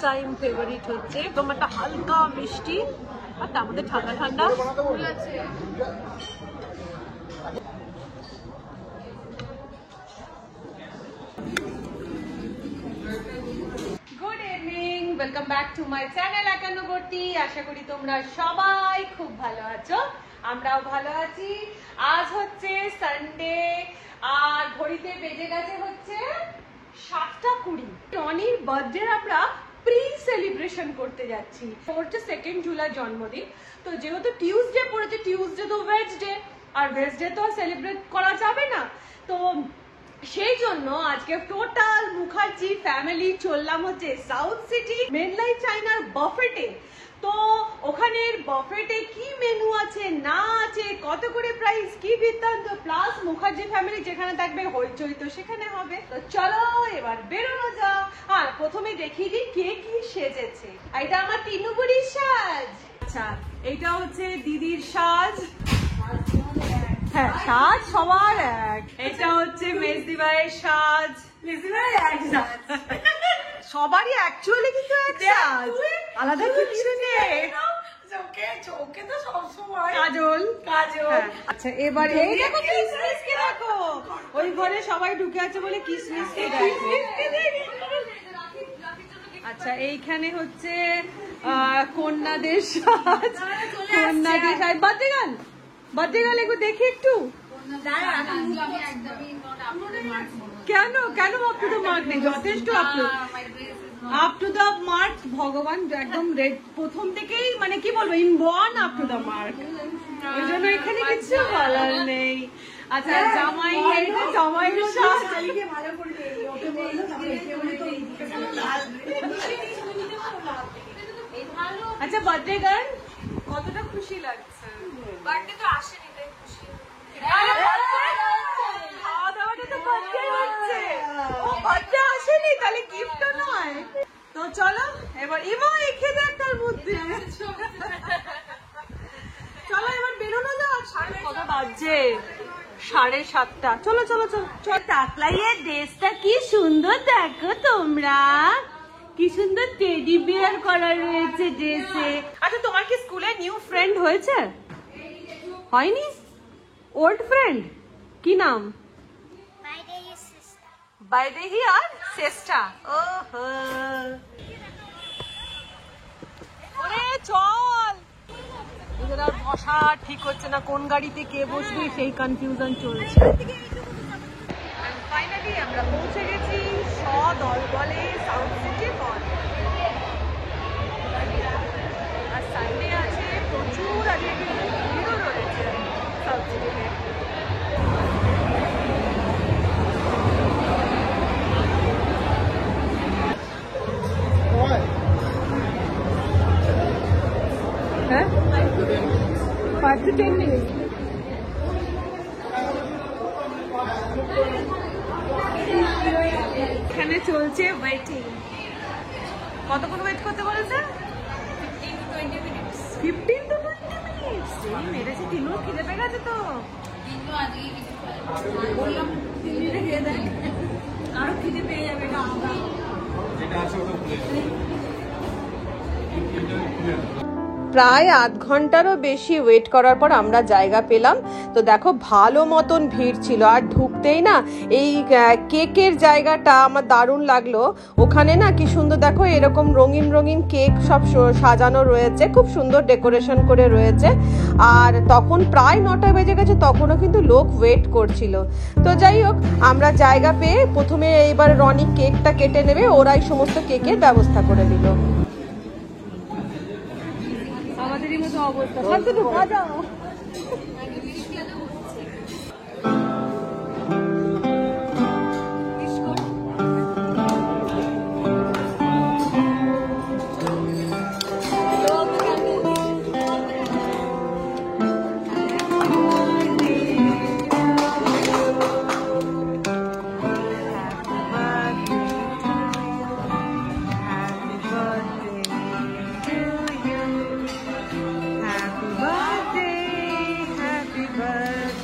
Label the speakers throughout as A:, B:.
A: Time favourite হচ্ছে একদম একটা হালকা মিষ্টি আর তার মধ্যে ঠান্ডা ঠান্ডা আছে। Good evening, welcome back to my channel একান্নবর্তী। আশা করি তোমরা সবাই খুব ভালো আছো, আমরাও ভালো আছি। আজ হচ্ছে সানডে আর ঘড়িতে বেজে গেছে হচ্ছে 7:20। রনির বার্থডে আমরা প্রি সেলিব্রেশন করতে যাচ্ছি। হচ্ছে 2 জুলাই জন্মদিন, তো যেহেতু টিউসডে পড়েছে, টিউসডে তো ওয়েডসডে, আর ওয়েডসডে তো সেলিব্রেট করা যাবে না, তো সেই জন্য আজকে টোটাল মুখার্জি ফ্যামিলি চললাম হচ্ছে সাউথ সিটি মেনলাই চাইনার বাফেটে। তো ওখানের বাফেটে কি মেনু আছে না আছে, কত করে প্রাইস, কি বৃত্তান্ত, প্লাস মুখার্জি ফ্যামিলি যেখানে থাকবে হইচই তো সেখানে হবে। তো চলো এবার বেরোনো যাক। আর প্রথমে দেখিয়ে দিই কে কি সেজেছে। এটা আমার তিনুবুড়ির সাজ। আচ্ছা, এটা হচ্ছে দিদির সাজ। হ্যাঁ, সাজ সবার এক। এটা হচ্ছে মেজদি ভাইয়ের সাজ। মেজদি ভাইয়ের এক সাজ, সবারই অ্যাকচুয়ালি কিন্তু এক সাজ, আলাদা কিছু নেই। চোখে তো সবসময় কাজল কাজল। আচ্ছা, এবার এই দেখো কিসমিস কে দেখো, ওই ঘরে সবাই ঢুকে আছে বলে কিসমিস কে দেখো। আচ্ছা, এইখানে হচ্ছে কন্যাদের সাজ। কন্যাদের সাজ। বার্থডে গান, বার্থডে গান একটু দেখি একটু। কেন কেন আপ টু দ্য মার্ক নেই? যথেষ্ট আপ টু দ্য মার্ক। ভগবান একদম প্রথম থেকেই মানে কি বলবো, inborn up to the mark, ওই জন্য এখানে কিছু বলার নেই। আচ্ছা, জামাই জামাইয়ের সাজ। আচ্ছা, বার্থডে গান কতটা খুশি লাগছে? বার্থডে তো আসেনি তাই খুশি। খাওয়া দাওয়াটা তো বার্থডে হচ্ছে, ও বার্থডে আসেনি তাহলে গিফটও নয়। তো চলো এবার ইমা এখে দেখ তার মধ্যে। চলো এবার বেরোনো যাক। কত বাজছে? 7:30। চলো চলো চলো চল। টাকলাইয়ের ড্রেসটা কি সুন্দর দেখো তোমরা, কি সুন্দর টেডি বিয়ার করা রয়েছে ড্রেসে। আচ্ছা, তোমার কি স্কুলে নিউ ফ্রেন্ড হয়েছে? হয়নি? ওল্ড ফ্রেন্ড কি নাম? বাইদেহি আর চেষ্টা। ওহো, ওরে চল। এদের আর বসা ঠিক হচ্ছে না, কোন গাড়িতে কে বসবে সেই কনফিউশন চলছে। ফাইনালি আমরা পৌঁছে গেছি সদলবলে সাউথ সিটি মল। আর সানডে আছে, প্রচুর আজকে কিন্তু ভিড়ও রয়েছে সাউথ সিটিতে। হ্যাঁ, 5 to 10 minutes। এখানে চলছে ওয়েটিং। কতক্ষণ ওয়েট করতে বলেছে? 15 to 20 মিনিটস। এই মেরেছে, তিনও খিদে পেয়ে গেছে তো। বললাম তিনটা খেয়ে দেখ, আরো খিদে পেয়ে যাবে। প্রায় আধ ঘন্টারও বেশি ওয়েট করার পর আমরা জায়গা পেলাম। তো দেখো ভালো মতন ভিড় ছিল, আর ঢুকতেই না এই কেকের জায়গাটা আমার দারুণ লাগলো। ওখানে না কি সুন্দর দেখো, এরকম রঙিন রঙিন কেক সব সাজানো রয়েছে, খুব সুন্দর ডেকোরেশন করে রয়েছে। আর তখন প্রায় 9টা বেজে গেছে, তখনও কিন্তু লোক ওয়েট করছিল। তো যাই হোক, আমরা জায়গা পেয়ে প্রথমে এইবার রনি কেকটা কেটে নেবে, ওরাই সমস্ত কেকের ব্যবস্থা করে দিল। আমাদেরই মতো অবস্থা, শান্ত ঢুকা যাও। Happy birthday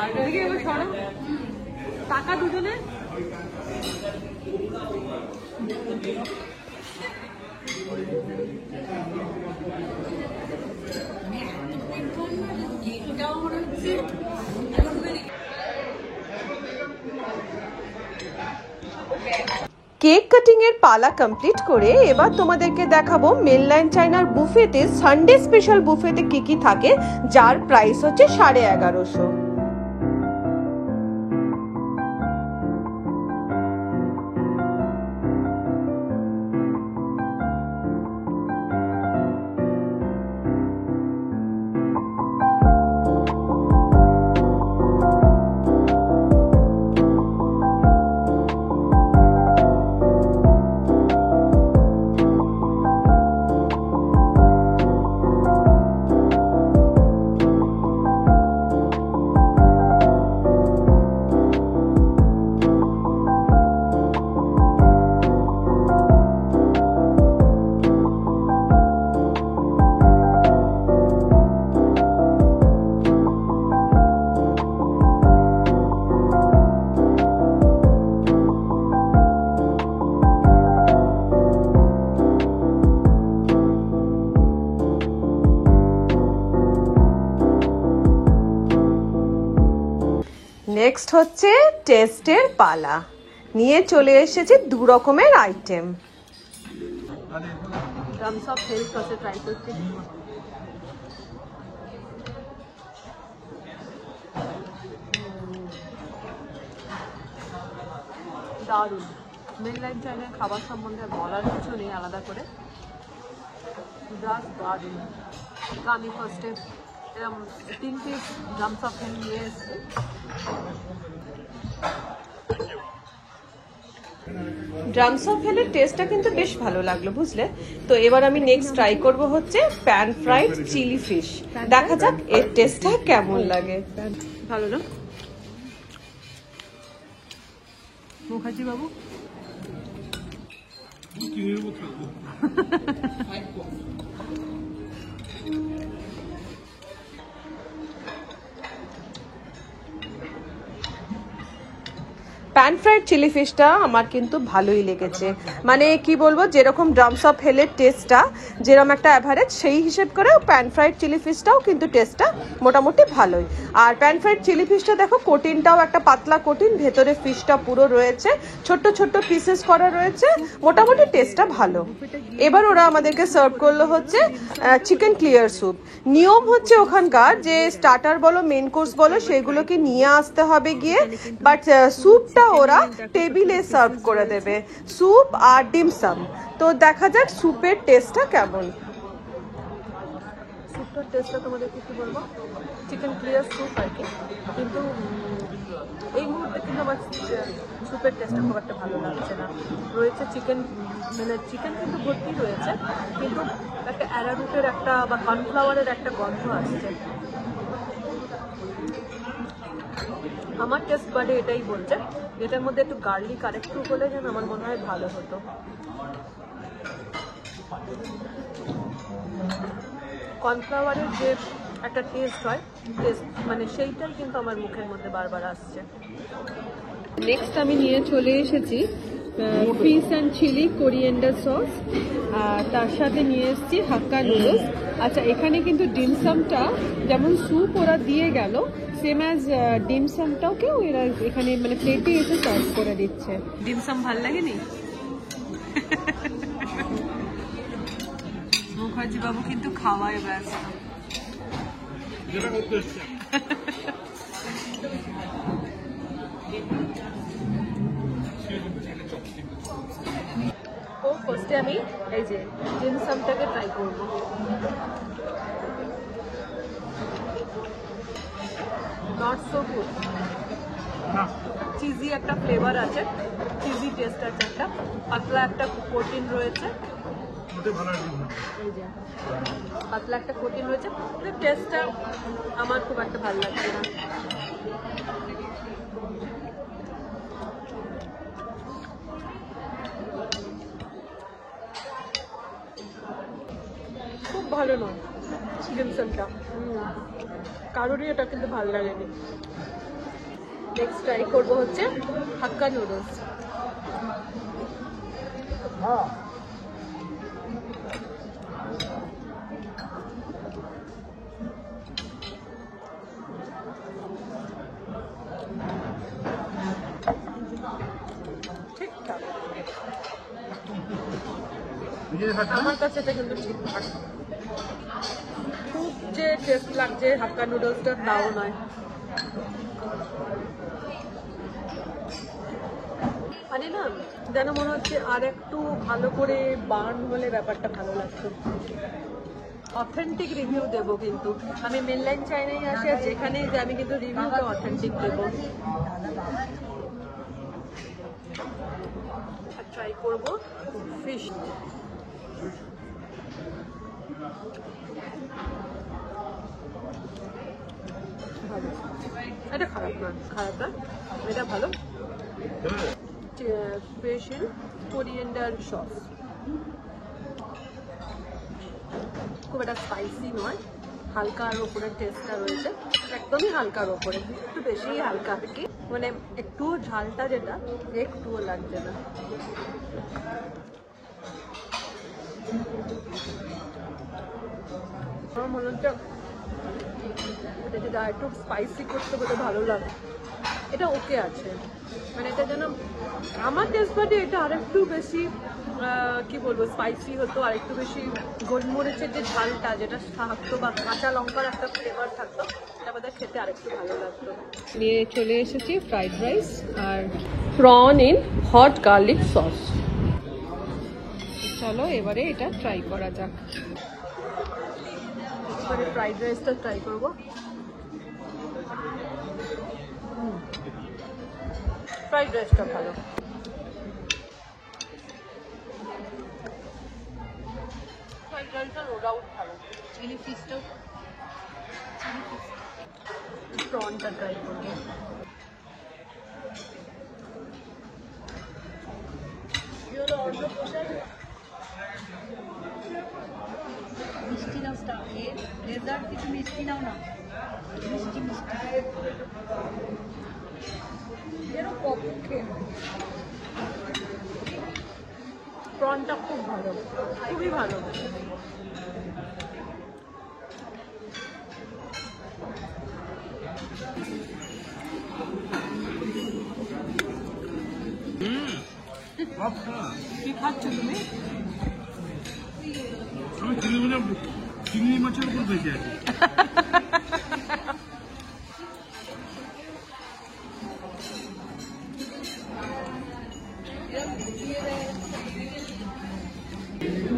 A: এদিকে এবার সরো, টাকা দুজনে।
B: কেক কাটিং এর পালা কমপ্লিট করে এবার তোমাদেরকে দেখাবো মেনল্যান্ড চায়নার বুফেতে সানডে স্পেশাল বুফেতে কি কি থাকে, যার প্রাইস হচ্ছে 1150। নেক্সট হচ্ছে টেস্টের পালা। নিয়ে চলে এসেছি 2 রকমের আইটেম।
A: ড্রামস অফ হেলথ ফার্স্টে ট্রাই করছি। দারুণ। মেনল্যান্ড চায়নার খাবার সম্বন্ধে বলার কিছু নেই আলাদা করে, জাস্ট দারুণ। আমি ফার্স্টে এরকম 3 পিস ড্রামস অফ হেলথ নিয়ে এসেছি।
B: ড্রামস অফ হেলের টেস্টটা কিন্তু বেশ ভালো লাগলো, বুঝলে? তো এবার আমি নেক্সট ট্রাই করব হচ্ছে প্যান ফ্রাইড চিলি ফিশ। দেখা যাক এর টেস্টটা কেমন লাগে।
A: ভালো না মুখার্জি বাবু?
B: প্যান ফ্রাইড চিলি ফিশটা আমার কিন্তু ভালোই লেগেছে। মানে কি বলবো, যেরকম ড্রামস অফ হেলের টেস্টটা যেরকম একটা অ্যাভারেজ, সেই হিসেব করেও প্যান ফ্রাইড চিলি ফিশটাও কিন্তু টেস্টটা মোটামুটি ভালোই। আর প্যান ফ্রাইড চিলি ফিশটা দেখো, কোটিনটাও একটা পাতলা কোটিন, ভেতরে ফিশটা পুরো রয়েছে, ছোট্ট ছোট্ট পিসেস করা রয়েছে, মোটামুটি টেস্টটা ভালো। এবার ওরা আমাদেরকে সার্ভ করলো হচ্ছে চিকেন ক্লিয়ার স্যুপ। নিয়ম হচ্ছে ওখানকার যে স্টার্টার বলো মেন কোর্স বলো সেগুলোকে নিয়ে আসতে হবে গিয়ে, বাট স্যুপটা ওরা টেবিলে সার্ভ করে দেবে, স্যুপ আর ডিমসাম। তো দেখা যাক স্যুপের টেস্টটা কেমন।
A: স্যুপটার টেস্টটা তোমাদেরকে কি বলবো, চিকেন ক্লিয়ার স্যুপ আর কি, কিন্তু এই মুহূর্তে কিন্তু আমার স্যুপের টেস্টটা খুব একটা ভালো লাগছে না। রয়েছে চিকেন, মানে চিকেন কিন্তু ভর্তি রয়েছে, কিন্তু একটা অ্যারারুটের একটা বা কর্নফ্লাওয়ারের একটা গন্ধ আসছে। আমার টেস্ট বাডে এটাই বলছে, এটার মধ্যে একটু গার্লিক আর একটু হলে যেন আমার মনে হয় ভালো হতো। কর্নফ্লাওয়ারের যে একটা টেস্ট হয়, টেস্ট মানে সেইটাই কিন্তু আমার মুখের মধ্যে বারবার আসছে। নেক্সট আমি নিয়ে চলে এসেছি fish and chilli coriander sauce, আর তার সাথে নিয়ে এসেছি হাক্কা নুডলস। আচ্ছা, এখানে কিন্তু ডিমসামটা যেমন স্যুপ ওরা দিয়ে গেল, সেম অ্যাজ ডিমসামটাকেও এরা এখানে মানে প্লেটে এসে সার্ভ করে দিচ্ছে। ডিমসাম ভাল লাগেনি? মুখার্জি বাবু কিন্তু খাওয়ায় ব্যস্ত। ও ফার্স্টে আমি এই যে ডিমসামটাকে ট্রাই করবো। নট সো গুড, চিজি একটা ফ্লেভার আছে, চিজি টেস্ট আছে, একটা পাতলা একটা প্রোটিন রয়েছে, এই যে পাতলা একটা প্রোটিন রয়েছে, টেস্টটা আমার খুব একটা ভালো লাগছে না। খুব ভালো নয় ডিমসামটা, কারোরই এটা কিন্তু ভালো লাগেনি।
B: নেক্সট ট্রাই করবো হচ্ছে হাক্কা নুডলস। ঠিকঠাক, আমার কাছে এটা কিন্তু ঠিকঠাক। খুব যে টেস্ট লাগছে হাক্কা নুডলসটা তাও নয়। মানে না যেন মনে হচ্ছে আর একটু ভালো করে বার্ন হলে ব্যাপারটা ভালো লাগতো। অথেন্টিক রিভিউ দেবো কিন্তু আমি মেনলাইন চাইনাই আসি, আর যেখানেই যে আমি কিন্তু রিভিউটা অথেন্টিক দেবো। ট্রাই করবো ফিশ। ভালো, এটা খারাপ না, খারাপ না, এটা ভালো। ফিশ ইন কোরিয়েন্ডার সস, খুব একটা স্পাইসি নয়, হালকার ওপরে টেস্টটা রয়েছে, একদমই হালকার ওপরে, একটু বেশিই হালকা আর কি, মানে একটু ঝালটা যেটা একটুও লাগছে না। আমার মনে হচ্ছে এটা যদি আর একটু স্পাইসি করতে বলে ভালো লাগে। এটা ওকে আছে, মানে এটা যেন আমার টেস্ট বাদে এটা আরেকটু বেশি কি বলবো স্পাইসি হতো, আর একটু বেশি গোলমরিচের যে ঝালটা যেটা থাকতো বা কাঁচা লঙ্কার একটা ফ্লেভার থাকতো, এটা বোধহয় খেতে আরেকটু ভালো লাগতো। নিয়ে চলে এসেছি ফ্রাইড রাইস আর prawn in hot garlic sauce. চলো এবারে এটা ট্রাই করা যাক। এবারে ফ্রাইড রাইসটা ট্রাই করবো। ফ্রাইড রাইসটা ভালো, ফ্রাইড রাইসটা নো ডাউট ভালো। চিলি ফিশটাও, প্রনটা ট্রাই করবো।
C: মিষ্টি নাও ডেজার্ট কিছু মিষ্টি নাও না, মিষ্টি মিষ্টি
B: প্রনটা খুব ভালো, খুবই ভালো। কি খাচ্ছ তুমি?
D: আমি চিংড়ি মাছের উপর বেঁচে আছি।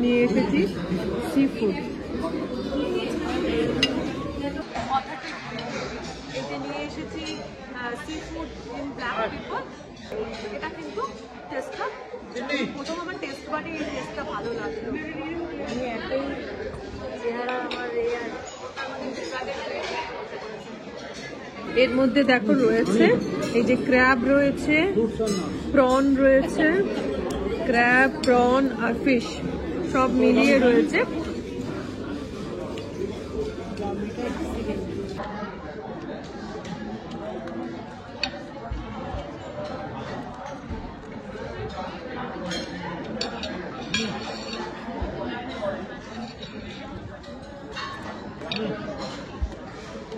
B: নিয়ে এসেছি সি ফুড। এতে নিয়ে এসেছি sea food in black pepper. এটা কিন্তু টেস্টটা প্রথম আমার টেস্ট বাটে এই টেস্টটা ভালো লাগলো।
C: আমি এতই চেহারা আমার
B: এর মধ্যে দেখো রয়েছে এই যে ক্র্যাব রয়েছে, প্রন রয়েছে, ক্র্যাব, প্রন আর ফিশ সব মিলিয়ে রয়েছে।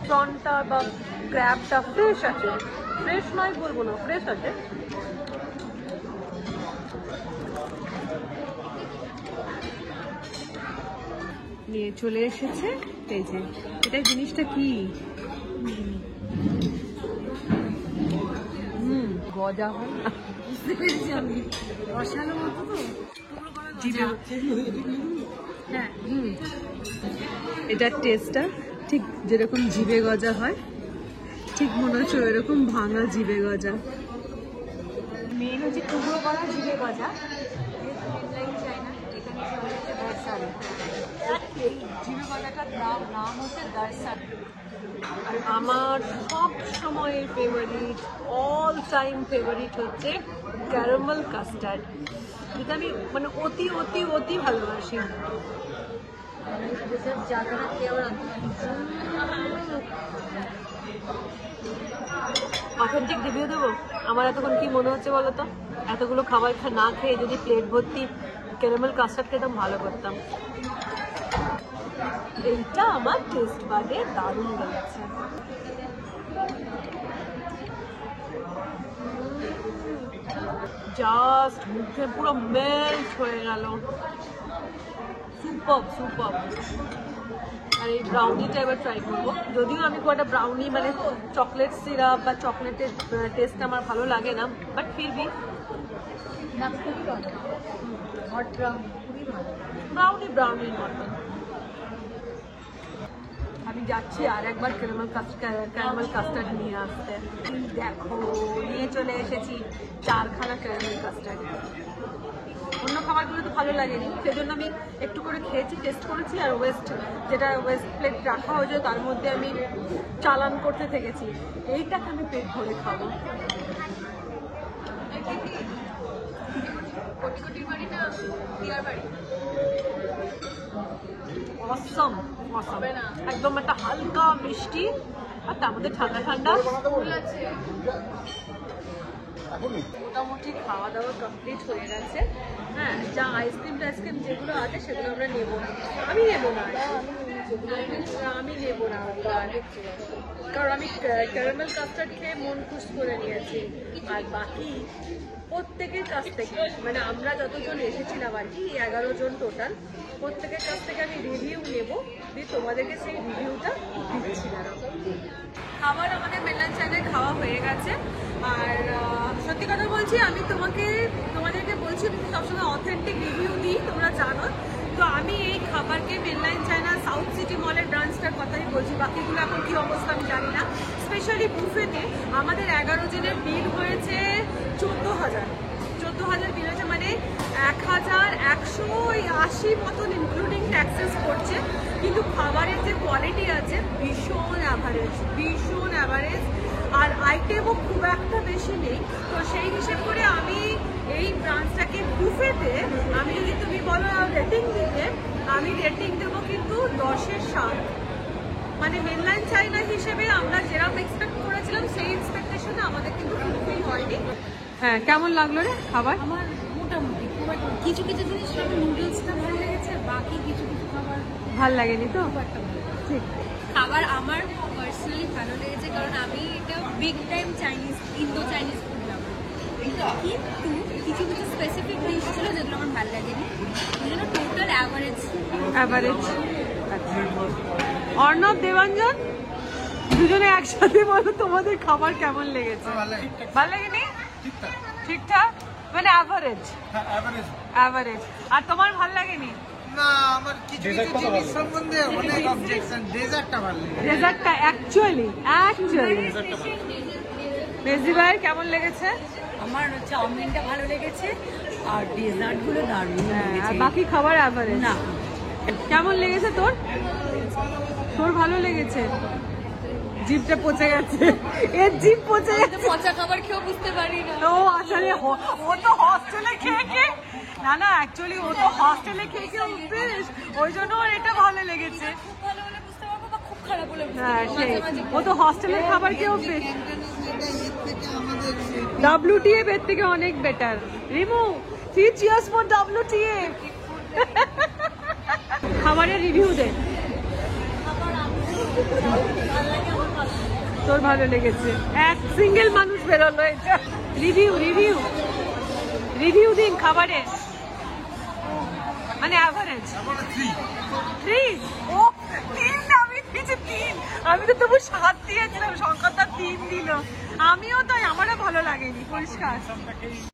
B: প্রনটা বা ক্র্যাবটা ফ্রেশ আছে, ফ্রেশ নয় বলবো না, ফ্রেশ আছে। নিয়ে চলে এসেছে এই যে, এটা জিনিসটা কি গজা হয় না,
C: বুঝতে পেরেছি আমি, রসালো মতো তো
B: জিভে হচ্ছে।
C: হ্যাঁ
B: এটার টেস্টটা ঠিক যেরকম জিভে গজা হয়, ঠিক মনে হচ্ছে এরকম ভাঙা জিভে গজা।
C: মেন হচ্ছে টুকরো করা জিভে গজা, মেনলাইন চাইনা, এখানে সবাই হচ্ছে দর্শাল। এই জিভে গজাটার নাম হচ্ছে দর্শাল।
B: আর আমার সব সময়ের ফেভারিট, অল টাইম ফেভারিট হচ্ছে ক্যারামেল কাস্টার্ড, যেটা আমি মানে অতি অতি অতি ভালোবাসি।
C: জায়গাটা খেয়ে আবার অথেন্টিক রিভিউ দেবো? আমার এতক্ষণ কি মনে হচ্ছে বলো তো, এতগুলো খাবার না খেয়ে যদি প্লেট ভর্তি ক্যারামেল কাস্টার্ড খেতাম ভালো করতাম। এইটা আমার টেস্ট বাদে দারুণ লেগেছে। জাস্ট মুখে পুরো মেল্ট হয়ে গেল, সুপার সুপার। আর এই ব্রাউনিটা এবার ট্রাই করবো, যদিও আমি খুব একটা ব্রাউনি মানে চকলেট সিরাপ বা চকলেটের টেস্ট আমার ভালো লাগে না, বাট ফিরবি ব্রাউনির মতন। আমি যাচ্ছি আর একবার ক্যারামেল কাস্টার্ড নিয়ে আসতে। দেখো নিয়ে চলে এসেছি 4খানা ক্যারামেল কাস্টার্ড। অন্য খাবারগুলো তো ভালো লাগেনি, সেজন্য আমি একটু করে খেয়েছি, টেস্ট করেছি। আর ওয়েস্ট প্লেট রাখা হয়েছে তার মধ্যে আমি চালান করতে থেকেছি। এইটাকে আমি পেট ভরে খাবো। অসম অসম, একদম একটা হালকা মিষ্টি আর তার মধ্যে ঠান্ডা ঠান্ডা। মোটামুটি খাওয়া দাওয়া কমপ্লিট হয়ে গেছে। হ্যাঁ, যা আইসক্রিম টাইসক্রিম যেগুলো আছে সেগুলো আমরা নেবো না, আমি নেবো না, কারণ আমি ক্যারামেল কাস্টার্ড খেয়ে মন খুশ করে নিয়েছি। আর বাকি প্রত্যেকের কাছ থেকে, মানে আমরা যতজন এসেছিলাম আর কি 11 জন টোটাল, প্রত্যেকের কাছ থেকে আমি রিভিউ নেবো, দিয়ে তোমাদেরকে সেই রিভিউটা দিচ্ছি। খাবার আমাদের মেনল্যান্ড চাইনায় খাওয়া হয়ে গেছে। আর সত্যি কথা বলছি, আমি তোমাদেরকে বলছি সবসময় অথেন্টিক রিভিউ দিই, তোমরা জানো তো। আমি এই খাবারকে মেনল্যান্ড চাইনা সাউথ সিটি মলের ব্রাঞ্চটার কথাই বলছি, বাকিগুলো এখন কি অবস্থা আমি জানি না। স্পেশালি বুফেতে আমাদের 11 জনের বিল হয়েছে 14,000 বিল হয়েছে, মানে 1,180 মতন ইনক্লুডিং ট্যাক্সেস করছে। কিন্তু খাবারের যে কোয়ালিটি আছে ভীষণ অ্যাভারেজ, আর আইটেমও খুব একটা বেশি নেই। তো সেই হিসেব করে আমি এই ব্রাঞ্চটাকে বুফেতে, আমি যদি তুমি বলো রেটিং দিতে, আমি রেটিং দেবো কিন্তু 10-এর 7। মানে মেনল্যান্ড চাইনা হিসেবে আমরা যেরকম এক্সপেক্ট করেছিলাম সেই এক্সপেকটেশনে আমাদের কিন্তু ফুলফিল হয়নি। হ্যাঁ, কেমন লাগলো রে খাবার?
E: আমার মোটামুটি খুব একটা, কিছু জিনিস আমার নুডলসটা ভালো লেগেছে, বাকি কিছু খাবার
C: ভাল লাগেনি তো?
E: খুব একটা ভালো।
C: ঠিক,
E: খাবার আমার পার্সোনালি ভালো লেগেছে, কারণ আমি এটা big time Indo Chinese food lover. কিন্তু কিছু স্পেসিফিক ডিশ ছিল যেগুলো আমার ভালো লাগেনি, ওই জন্য টোটাল অ্যাভারেজ।
C: অর্ণব, দেবাঞ্জন, দুজনে একসাথে বলো তোমাদের খাবার কেমন লেগেছে? ভালো লাগেনি? ঠিকঠাক, মানে অ্যাভারেজ। আর তোমার ভালো লাগেনি?
F: না, আমার কিছু জিনিস সম্বন্ধে অনেক অবজেকশন। ডেজার্টটা ভালো লাগে।
C: ডেজার্টটা অ্যাকচুয়ালি মেজি ভাই কেমন লেগেছে?
E: আমার চাউমিনটা ভালো লেগেছে, আর ডেজার্টগুলো দারুণ।
C: আর বাকি খাবার অ্যাভারেজ
E: না।
C: কেমন লেগেছে তোর? তোর ভালো লেগেছে? জিভটা পচে গেছে, এর জিভ পচে গেছে।
E: পচা খাবার খেয়েও বুঝতে পারি না।
C: তো আসলে ও তো হস্টেলে খেয়ে না অ্যাকচুয়ালি ও তো হস্টেলে খেয়ে অভ্যেস, ওই জন্য ওর এটা ভালো লেগেছে।
E: খুব ভালো হলে বুঝতে পারবো, বা খুব খারাপ হলে বুঝতে
C: হ্যাঁ,
E: পারবো।
C: সেই
E: মাঝে
C: ও তো হস্টেলের খাবার খেয়ে অভ্যেস। WTF এর থেকে অনেক better. Rimu, cheers for WTF। খাবারের রিভিউ দে। তোর ভালো লেগেছে? এক সিঙ্গেল মানুষ বেরোলো এটা। রিভিউ দিন খাবারের, মানে অ্যাভারেজ 3। ও 3, আমি দিয়েছি 3। আমি তো তবু 7 দিয়েছিলাম, শঙ্করদা 3 দিল। আমিও তাই, আমারও ভালো লাগেনি পরিষ্কার।